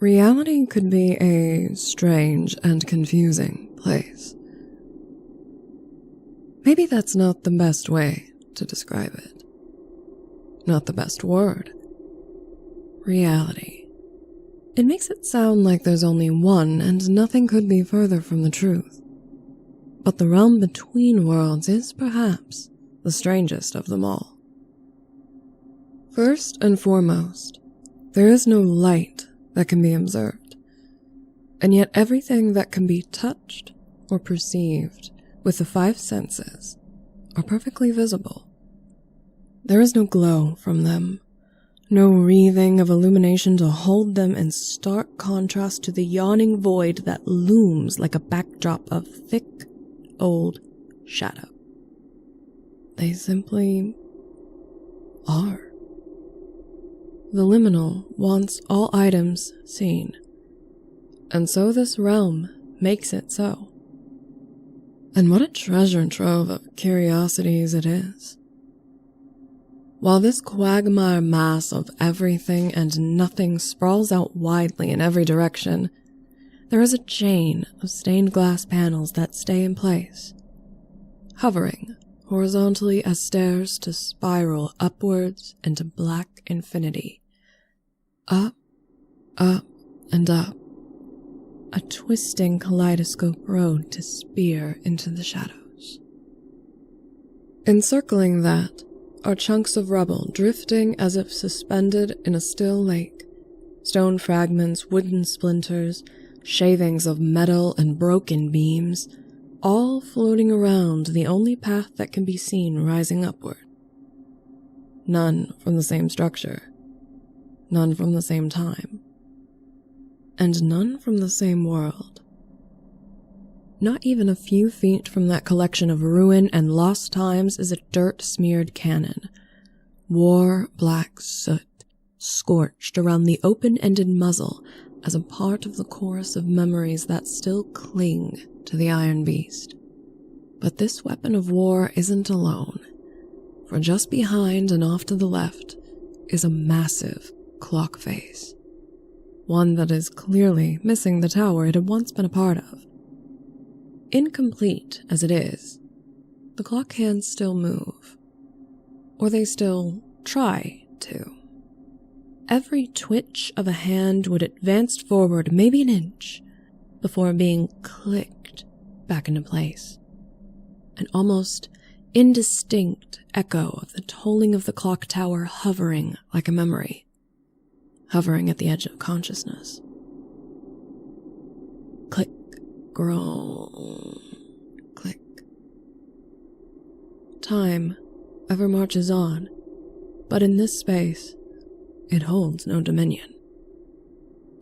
Reality could be a strange and confusing place. Maybe that's not the best way to describe it. Not the best word. Reality. It makes it sound like there's only one and nothing could be further from the truth. But the realm between worlds is perhaps the strangest of them all. First and foremost, there is no light that can be observed, and yet everything that can be touched or perceived with the five senses are perfectly visible. There is no glow from them, no wreathing of illumination to hold them in stark contrast to the yawning void that looms like a backdrop of thick, old shadow. They simply are. The liminal wants all items seen, and so this realm makes it so. And what a treasure trove of curiosities it is. While this quagmire mass of everything and nothing sprawls out widely in every direction, there is a chain of stained glass panels that stay in place, hovering horizontally as stairs to spiral upwards into black infinity. Up, up, and up. A twisting kaleidoscope road to spear into the shadows. Encircling that are chunks of rubble drifting as if suspended in a still lake. Stone fragments, wooden splinters, shavings of metal and broken beams, all floating around the only path that can be seen rising upward. None from the same structure. None from the same time. And none from the same world. Not even a few feet from that collection of ruin and lost times is a dirt-smeared cannon. War-black soot scorched around the open-ended muzzle as a part of the chorus of memories that still cling to the iron beast. But this weapon of war isn't alone, for just behind and off to the left is a massive clock face. One that is clearly missing the tower it had once been a part of. Incomplete as it is, the clock hands still move, or they still try to. Every twitch of a hand would advance forward maybe an inch before being clicked back into place. An almost indistinct echo of the tolling of the clock tower hovering like a memory, hovering at the edge of consciousness. Click, groan, click. Time ever marches on, but in this space, it holds no dominion.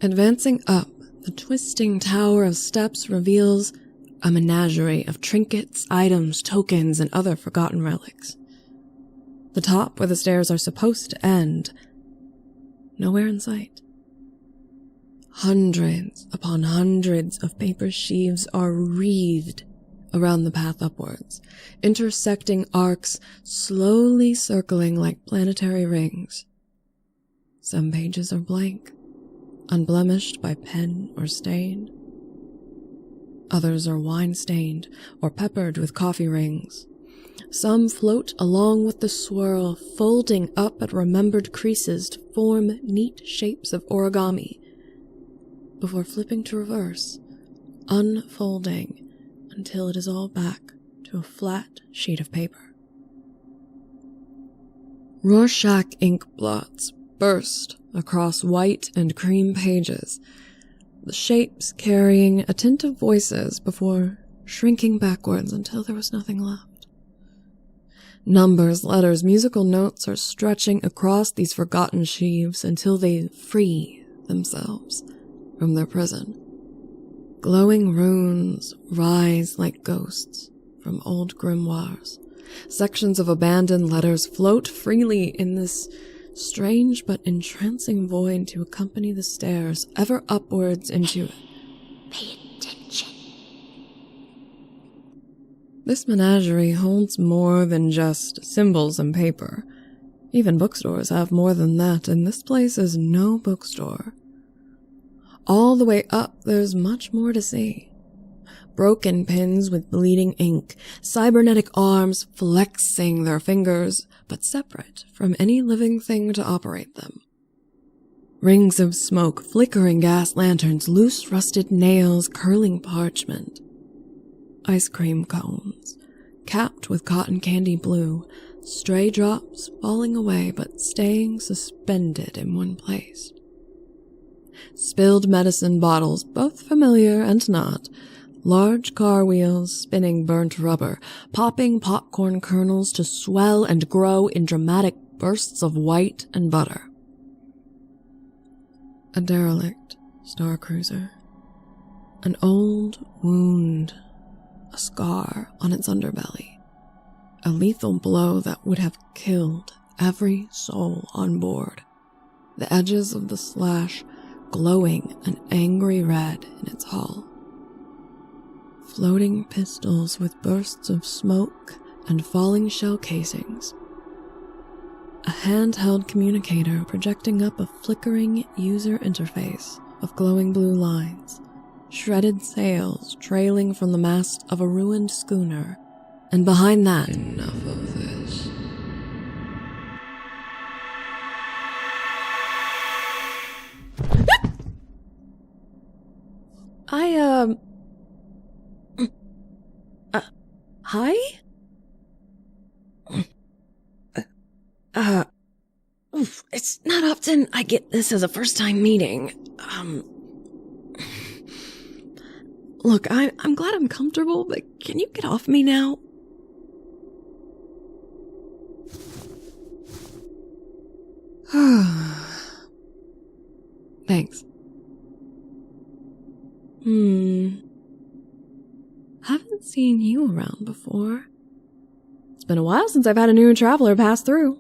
Advancing up, the twisting tower of steps reveals a menagerie of trinkets, items, tokens, and other forgotten relics. The top, where the stairs are supposed to end, nowhere in sight. Hundreds upon hundreds of paper sheaves are wreathed around the path upwards, intersecting arcs slowly circling like planetary rings. Some pages are blank, unblemished by pen or stain. Others are wine-stained or peppered with coffee rings. Some float along with the swirl, folding up at remembered creases to form neat shapes of origami, before flipping to reverse, unfolding until it is all back to a flat sheet of paper. Rorschach ink blots burst across white and cream pages, the shapes carrying attentive voices before shrinking backwards until there was nothing left. Numbers, letters, musical notes are stretching across these forgotten sheaves until they free themselves from their prison. Glowing runes rise like ghosts from old grimoires. Sections of abandoned letters float freely in this strange but entrancing void to accompany the stairs ever upwards into it. Pay attention. This menagerie holds more than just symbols and paper. Even bookstores have more than that, and this place is no bookstore. All the way up, there's much more to see. Broken pins with bleeding ink, cybernetic arms flexing their fingers, but separate from any living thing to operate them. Rings of smoke, flickering gas lanterns, loose rusted nails, curling parchment. Ice cream cones, capped with cotton candy blue, stray drops falling away but staying suspended in one place. Spilled medicine bottles, both familiar and not, large car wheels spinning burnt rubber, popping popcorn kernels to swell and grow in dramatic bursts of white and butter. A derelict star cruiser. An old wound, a scar on its underbelly. A lethal blow that would have killed every soul on board. The edges of the slash glowing an angry red in its hull. Floating pistols with bursts of smoke and falling shell casings. A handheld communicator projecting up a flickering user interface of glowing blue lines, shredded sails trailing from the mast of a ruined schooner, and behind that, enough of this. Hi? It's not often I get this as a first-time meeting. Look, I'm glad I'm comfortable, but can you get off me now? Thanks. Haven't seen you around before. It's been a while since I've had a new traveler pass through.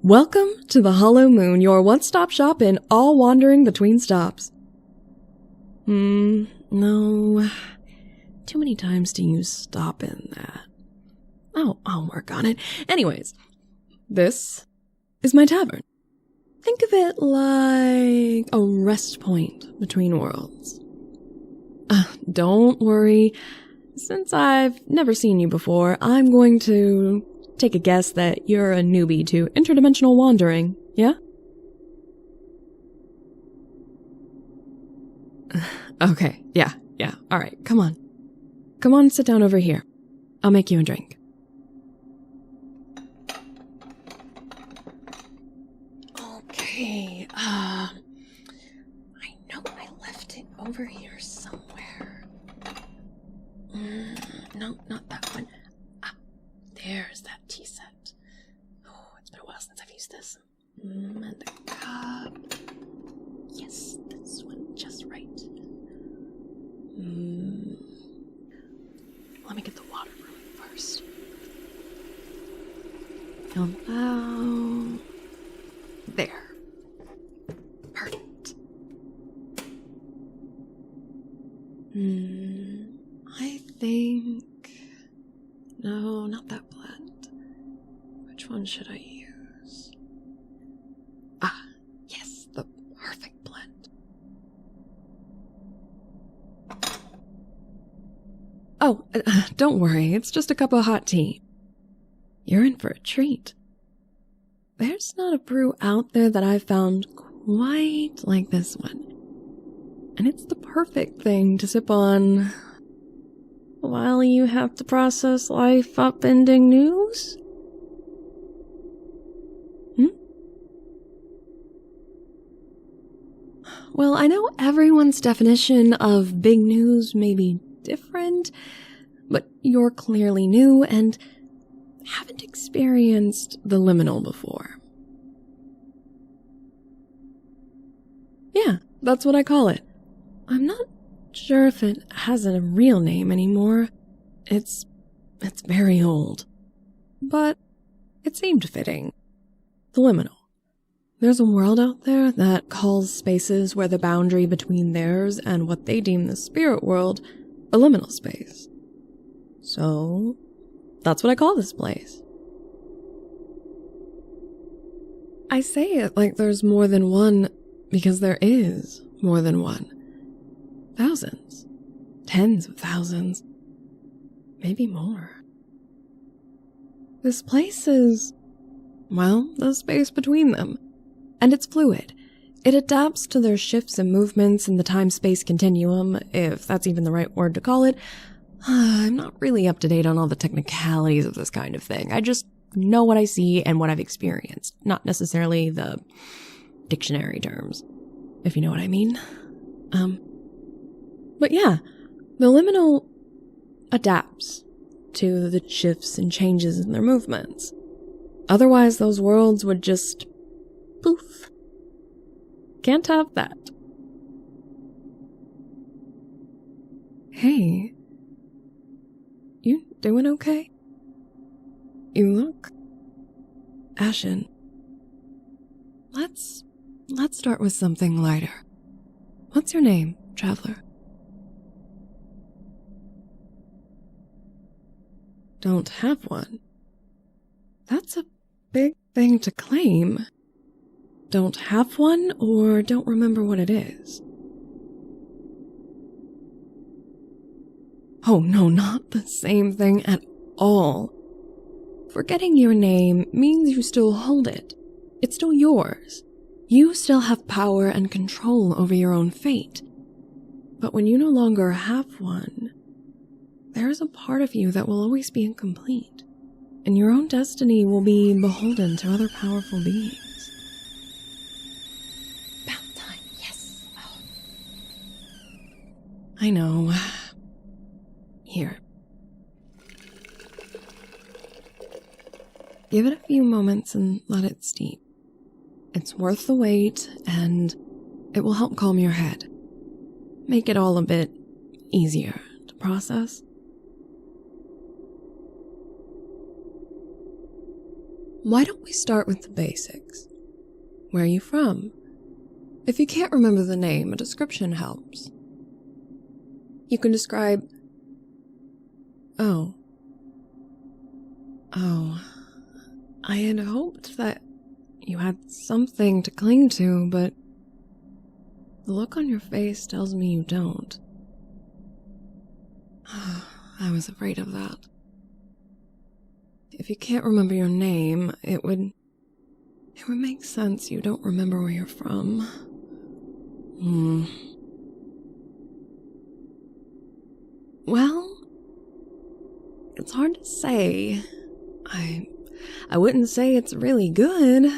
Welcome to the Hollow Moon, your one-stop shop in all wandering between stops. No. Too many times to use stop in that. Oh, I'll work on it. Anyways, this is my tavern. Think of it like a rest point between worlds. Don't worry. Since I've never seen you before, I'm going to take a guess that you're a newbie to interdimensional wandering, yeah? Okay, yeah, alright, come on. Come on, sit down over here. I'll make you a drink. Okay, I know I left it over here somewhere. No, not that one. There's that tea set. Oh, it's been a while since I've used this. And the cup. Yes, this one just right. Let me get the water from it first. Hello. There. Perfect. I think... No, not that blend. Which one should I use? Yes, the perfect blend. Oh, don't worry, it's just a cup of hot tea. You're in for a treat. There's not a brew out there that I've found quite like this one. And it's the perfect thing to sip on while you have to process life-upending news? Well, I know everyone's definition of big news may be different, but you're clearly new and haven't experienced the liminal before. Yeah, that's what I call it. I'm not sure if it has a real name anymore. It's very old. But it seemed fitting. The liminal. There's a world out there that calls spaces where the boundary between theirs and what they deem the spirit world a liminal space. So, that's what I call this place. I say it like there's more than one because there is More than one. Thousands. Tens of thousands. Maybe more. This place is, well, the space between them. And it's fluid. It adapts to their shifts and movements in the time-space continuum, if that's even the right word to call it. I'm not really up to date on all the technicalities of this kind of thing. I just know what I see and what I've experienced, not necessarily the dictionary terms, if you know what I mean. But yeah, the liminal adapts to the shifts and changes in their movements. Otherwise, those worlds would just poof. Can't have that. Hey, you doing okay? You look ashen. Let's start with something lighter. What's your name, traveler? Don't have one. That's a big thing to claim. Don't have one or don't remember what it is? Oh no, not the same thing at all. Forgetting your name means you still hold it. It's still yours. You still have power and control over your own fate. But when you no longer have one, there is a part of you that will always be incomplete, and your own destiny will be beholden to other powerful beings. About time, yes. Oh. I know. Here. Give it a few moments and let it steep. It's worth the wait, and it will help calm your head. Make it all a bit easier to process. Why don't we start with the basics? Where are you from? If you can't remember the name, a description helps. You can describe... Oh, I had hoped that you had something to cling to, but the look on your face tells me you don't. I was afraid of that. If you can't remember your name, it would make sense you don't remember where you're from. Well, it's hard to say. I wouldn't say it's really good.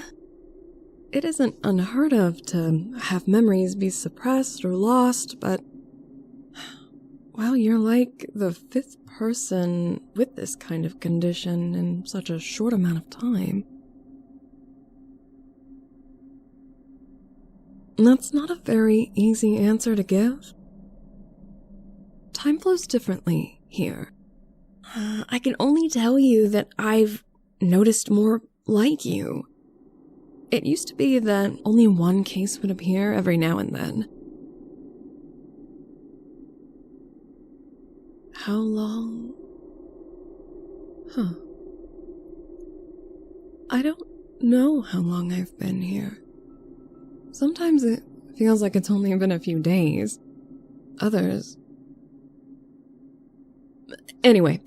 It isn't unheard of to have memories be suppressed or lost, but... Well, you're like the 5th person with this kind of condition in such a short amount of time. That's not a very easy answer to give. Time flows differently here. I can only tell you that I've noticed more like you. It used to be that only one case would appear every now and then. How long? I don't know how long I've been here. Sometimes it feels like it's only been a few days. Others... Anyway,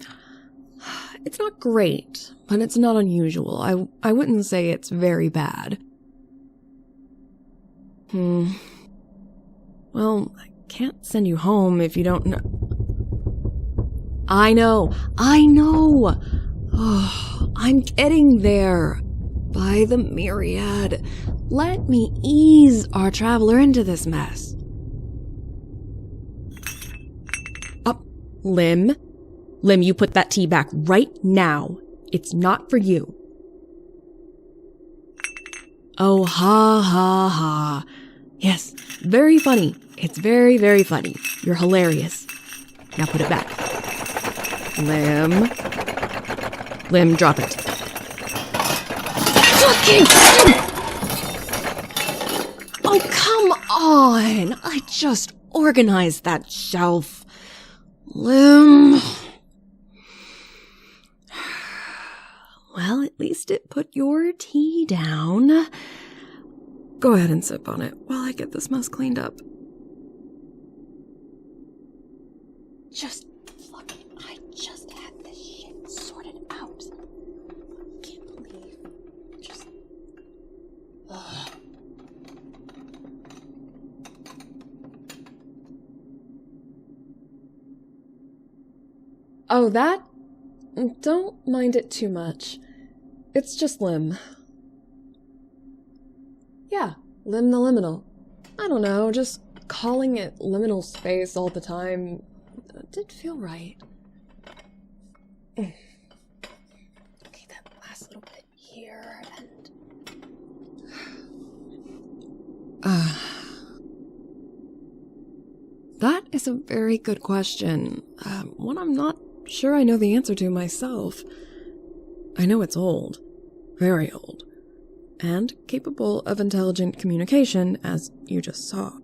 it's not great, but it's not unusual. I wouldn't say it's very bad. Well, I can't send you home if you don't know... I know! Oh, I'm getting there. By the myriad. Let me ease our traveler into this mess. Up, Lim. Lim, you put that tea back right now. It's not for you. Oh, ha, ha, ha. Yes, very funny. It's very, very funny. You're hilarious. Now put it back. Lim, drop it. Fucking... Oh, come on. I just organized that shelf. Lim... Well, at least it put your tea down. Go ahead and sip on it while I get this mess cleaned up. I just had this shit sorted out. Can't believe. Just. Ugh. Oh, that? Don't mind it too much. It's just Lim. Yeah, Lim the Liminal. I don't know, just calling it liminal space all the time did feel right. Okay, that last little bit here and... That is a very good question. One I'm not sure I know the answer to myself. I know it's old. Very old. And capable of intelligent communication, as you just saw.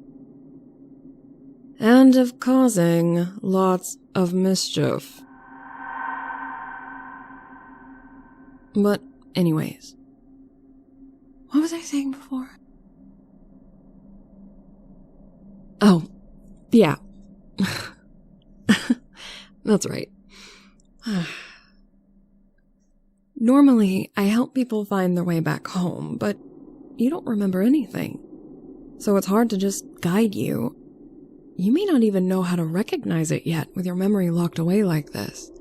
And of causing lots of mischief. But anyways. What was I saying before? Oh, yeah. That's right. Normally, I help people find their way back home, but you don't remember anything. So it's hard to just guide you. You may not even know how to recognize it yet with your memory locked away like this.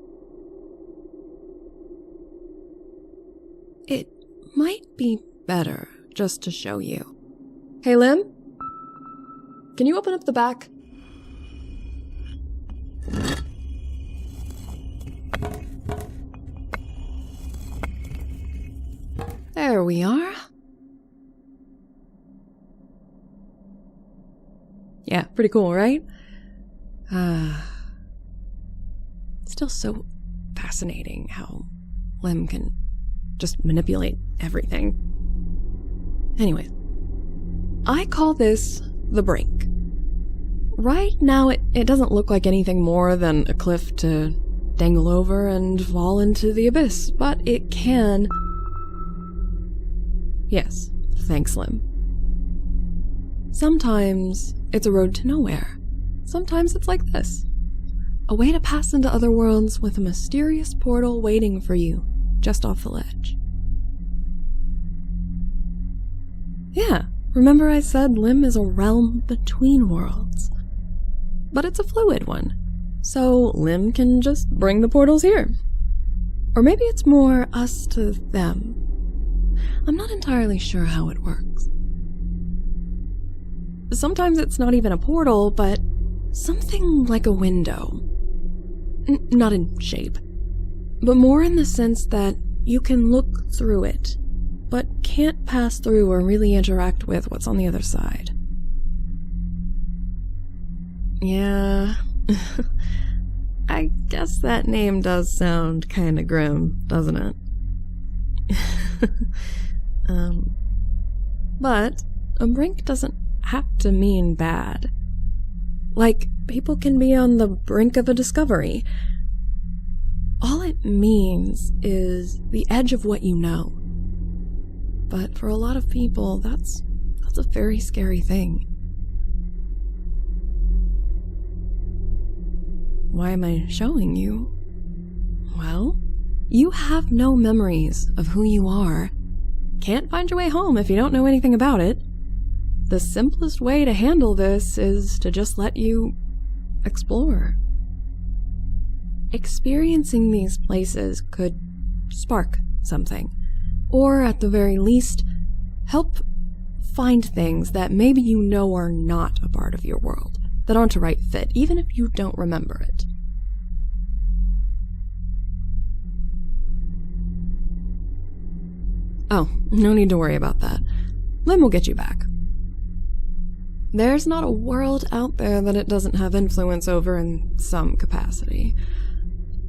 It might be better just to show you. Hey, Lim? Can you open up the back? There we are. Yeah, pretty cool, right? Still so fascinating how Lim can just manipulate everything. Anyways, I call this the brink. Right now, it doesn't look like anything more than a cliff to dangle over and fall into the abyss, but it can... Yes, thanks, Lim. Sometimes it's a road to nowhere. Sometimes it's like this. A way to pass into other worlds with a mysterious portal waiting for you just off the ledge. Yeah, remember I said Lim is a realm between worlds? But it's a fluid one, so Lim can just bring the portals here. Or maybe it's more us to them. I'm not entirely sure how it works. Sometimes it's not even a portal, but something like a window. Not in shape, but more in the sense that you can look through it, but can't pass through or really interact with what's on the other side. Yeah, I guess that name does sound kinda grim, doesn't it? But a brink doesn't have to mean bad. Like, people can be on the brink of a discovery. All it means is the edge of what you know. But for a lot of people, that's a very scary thing. Why am I showing you? Well, you have no memories of who you are. Can't find your way home if you don't know anything about it. The simplest way to handle this is to just let you explore. Experiencing these places could spark something, or at the very least, help find things that maybe you know are not a part of your world, that aren't a right fit, even if you don't remember it. Oh, no need to worry about that. Lim will get you back. There's not a world out there that it doesn't have influence over in some capacity.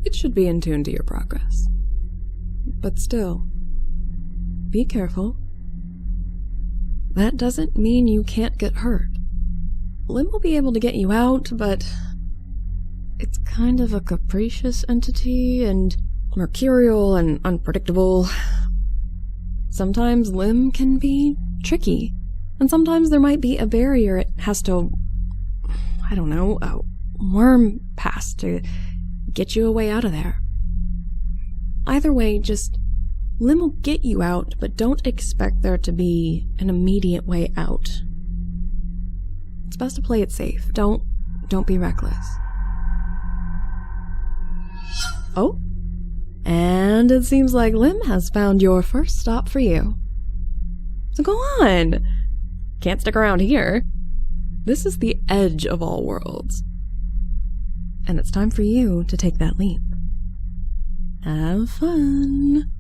It should be in tune to your progress. But still, be careful. That doesn't mean you can't get hurt. Lim will be able to get you out, but it's kind of a capricious entity and mercurial and unpredictable. Sometimes Lim can be tricky, and sometimes there might be a barrier it has to, worm pass to get you a way out of there. Either way, just Lim will get you out, but don't expect there to be an immediate way out. It's best to play it safe. Don't be reckless. Oh, and it seems like Lim has found your first stop for you. So go on. Can't stick around here. This is the edge of all worlds. And it's time for you to take that leap. Have fun.